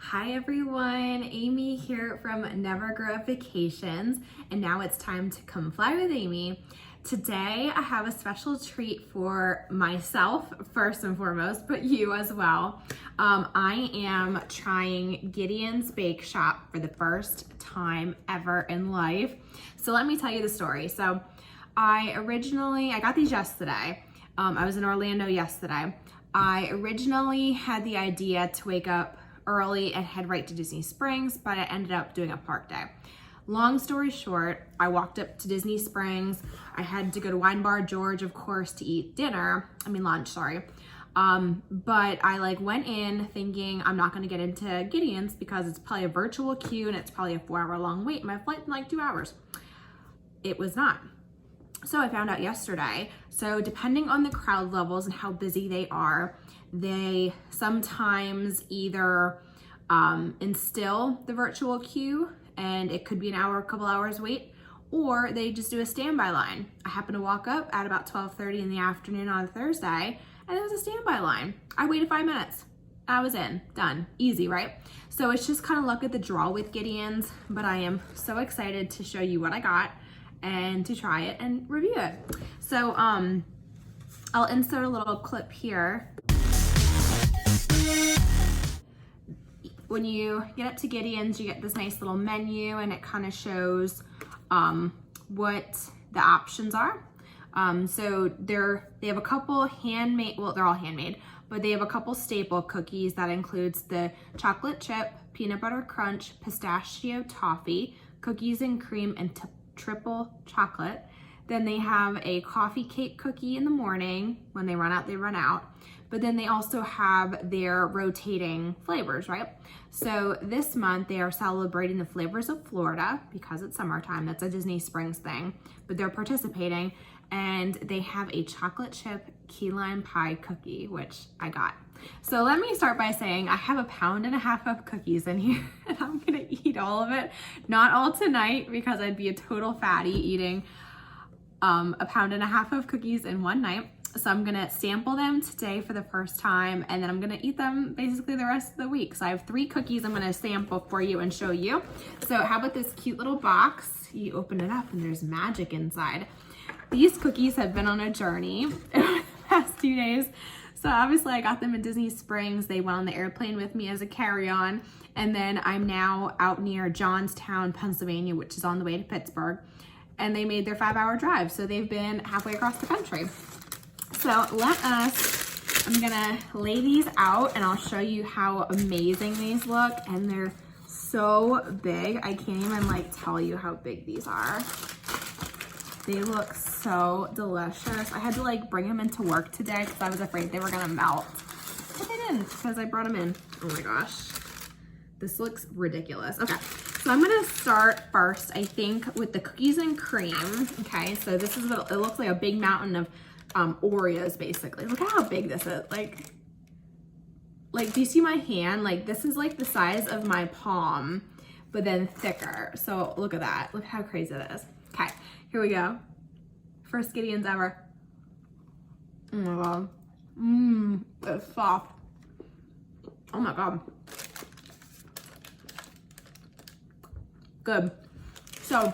Hi everyone, Amy here from Never Grow Up Vacations, and now it's time to come fly with Amy. Today I have a special treat for myself first and foremost, but you as well. I am trying Gideon's Bakeshop for the first time ever in life. So let me tell you the story. So I got these yesterday. I was in Orlando yesterday. I originally had the idea to wake up early and head right to Disney Springs, but I ended up doing a park day. Long story short, I walked up to Disney Springs. I had to go to Wine Bar George, of course, to eat lunch, sorry. But I went in thinking I'm not gonna get into Gideon's because it's probably a virtual queue and it's probably a 4-hour long wait. My flight's in 2 hours. It was not. So I found out yesterday. So depending on the crowd levels and how busy they are, they sometimes either instill the virtual queue and it could be an hour, a couple hours wait, or they just do a standby line. I happened to walk up at about 12:30 in the afternoon on a Thursday and it was a standby line. I waited 5 minutes. I was in, done, easy, right? So it's just kind of luck at the draw with Gideon's, but I am so excited to show you what I got and to try it and review it. So I'll insert a little clip here. When you get up to Gideon's, you get this nice little menu and it kind of shows what the options are. So they have a couple handmade, well, they're all handmade, but they have a couple staple cookies that includes the chocolate chip, peanut butter crunch, pistachio toffee, cookies and cream, and triple chocolate. Then they have a coffee cake cookie in the morning. When they run out, they run out. But then they also have their rotating flavors, right? So this month they are celebrating the flavors of Florida because it's summertime. That's a Disney Springs thing, but they're participating. And they have a chocolate chip key lime pie cookie, which I got. So let me start by saying I have 1.5 pounds of cookies in here and I'm gonna eat all of it. Not all tonight because I'd be a total fatty eating 1.5 pounds of cookies in one night. So I'm gonna sample them today for the first time and then I'm gonna eat them basically the rest of the week. So I have 3 cookies I'm gonna sample for you and show you. So how about this cute little box? You open it up and there's magic inside. These cookies have been on a journey over the past 2 days. So obviously I got them in Disney Springs. They went on the airplane with me as a carry-on. And then I'm now out near Johnstown, Pennsylvania, which is on the way to Pittsburgh. And they made their 5-hour drive. So they've been halfway across the country. So I'm gonna lay these out and I'll show you how amazing these look. And they're so big. I can't even tell you how big these are. They look so delicious. I had to bring them into work today because I was afraid they were gonna melt. But they didn't because I brought them in. Oh my gosh. This looks ridiculous. Okay, so I'm gonna start first, I think, with the cookies and cream. Okay, so this is what it looks like, a big mountain of Oreos basically. Look at how big this is. Do you see my hand? This is the size of my palm, but then thicker. So look at that. Look how crazy that is. Okay, here we go. First Gideon's ever. Oh my God. It's soft. Oh my God. Good. So,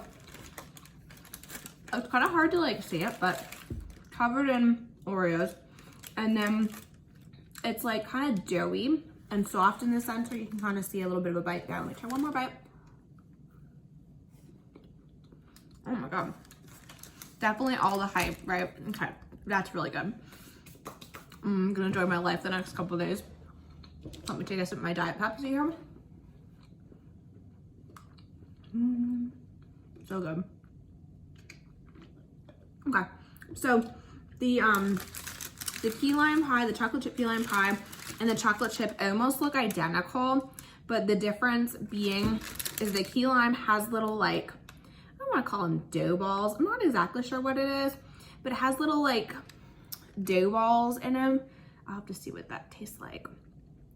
it's kind of hard to see it, but covered in Oreos. And then it's kind of doughy and soft in the center. You can kind of see a little bit of a bite there. Let me try one more bite. Oh my God. Definitely all the hype, right? Okay, that's really good. I'm gonna enjoy my life the next couple of days. Let me take a sip of my Diet Pepsi here. So good. Okay, so the key lime pie, the chocolate chip key lime pie, and the chocolate chip almost look identical, but the difference being is the key lime has little I don't want to call them dough balls. I'm not exactly sure what it is, but it has little dough balls in them. I'll have to see what that tastes like.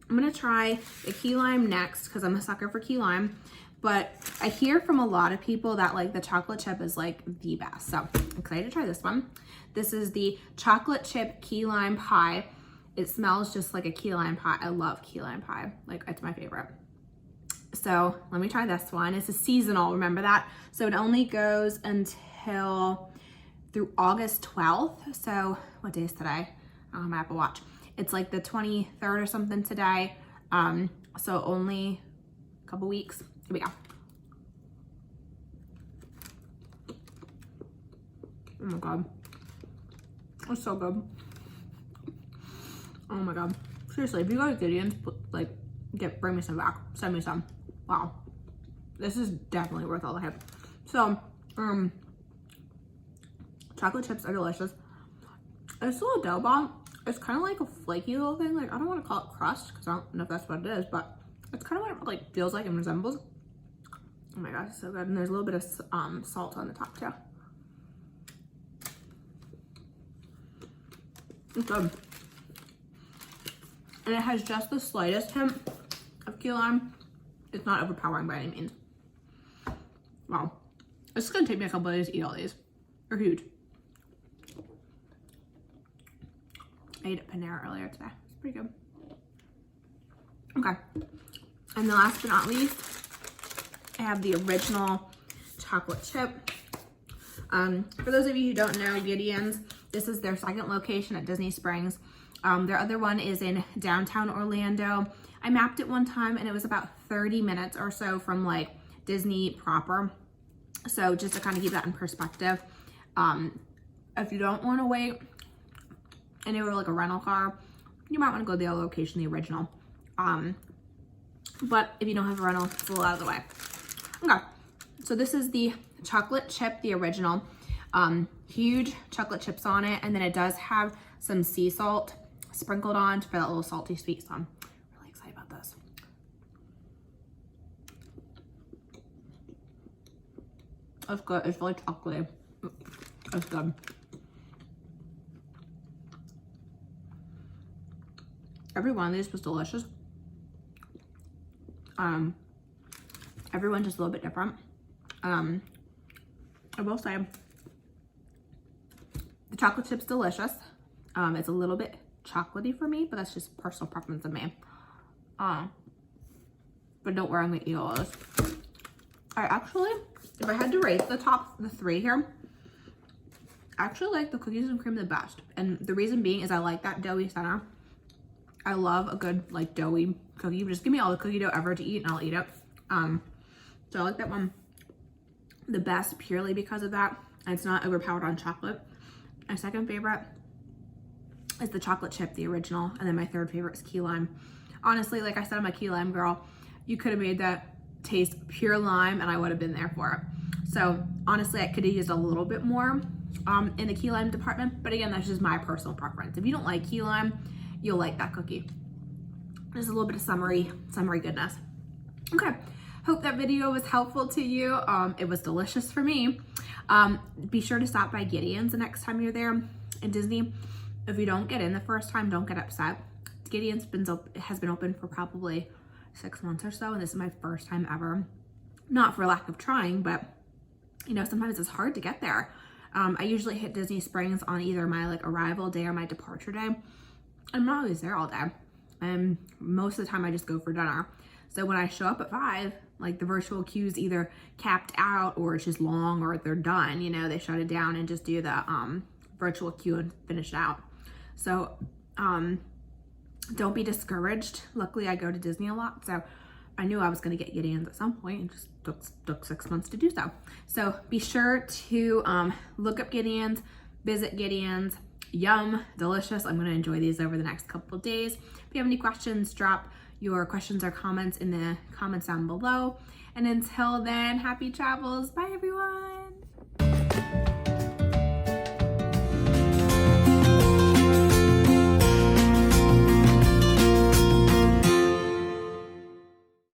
I'm gonna try the key lime next because I'm a sucker for key lime, but I hear from a lot of people that the chocolate chip is the best. So I'm excited to try this one. This is the chocolate chip key lime pie. It smells just like a key lime pie. I love key lime pie. It's my favorite. So let me try this one. It's a seasonal, remember that? So it only goes until through August 12th. So what day is today? I don't have my Apple Watch. It's like the 23rd or something today. So only a couple weeks. Here we go. Oh my God. It's so good. Oh my God. Seriously, if you go to Gideon's, like, bring me some back. Send me some. Wow. This is definitely worth all the hype. So, chocolate chips are delicious. This little dough ball, it's kind of like a flaky little thing. Like, I don't want to call it crust because I don't know if that's what it is, but it's kind of what it like feels like and resembles. Oh my gosh, it's so good. And there's a little bit of salt on the top too. It's good. And it has just the slightest hint of key lime. It's not overpowering by any means. Wow. It's gonna take me a couple of days to eat all these. They're huge. I ate at Panera earlier today. It's pretty good. Okay. And the last but not least, I have the original chocolate chip. For those of you who don't know, Gideon's, this is their second location at Disney Springs. Their other one is in downtown Orlando. I mapped it one time and it was about 30 minutes or so from like Disney proper. So just to kind of keep that in perspective, if you don't want to wait anywhere like a rental car, you might want to go to the other location, the original. But if you don't have a rental, it's a little out of the way. Okay, so this is the chocolate chip, the original. Huge chocolate chips on it, and then it does have some sea salt sprinkled on for that little salty sweet. So I'm really excited about this. It's good. It's really chocolatey. It's good. Every one of these was delicious. Everyone's just a little bit different. I will say the chocolate chip's delicious. It's a little bit chocolatey for me, but that's just personal preference of me. But don't worry, I'm gonna eat all this. I actually, if I had to rate the three here, I actually like the cookies and cream the best. And the reason being is I like that doughy center. I love a good like doughy cookie. Just give me all the cookie dough ever to eat and I'll eat it. So I like that one the best purely because of that. And it's not overpowered on chocolate. My second favorite is the chocolate chip, the original. And then my third favorite is key lime. Honestly, like I said, I'm a key lime girl. You could have made that taste pure lime and I would have been there for it. So honestly, I could have used a little bit more in the key lime department. But again, that's just my personal preference. If you don't like key lime, you'll like that cookie. There's a little bit of summery goodness. Okay, hope that video was helpful to you. It was delicious for me. Be sure to stop by Gideon's the next time you're there in Disney. If you don't get in the first time, don't get upset. Gideon's has been open for probably 6 months or so, and this is my first time ever. Not for lack of trying, but you know, sometimes it's hard to get there. I usually hit Disney Springs on either my like arrival day or my departure day. I'm not always there all day. And most of the time I just go for dinner. So when I show up at 5, like the virtual queue's either capped out or it's just long or they're done, you know, they shut it down and just do the virtual queue and finish it out. So don't be discouraged. Luckily I go to Disney a lot, so I knew I was gonna get Gideon's at some point and just took 6 months to do so. So be sure to look up Gideon's, visit Gideon's. Yum, delicious. I'm gonna enjoy these over the next couple of days. If you have any questions, drop your questions or comments in the comments down below. And until then, happy travels. Bye everyone.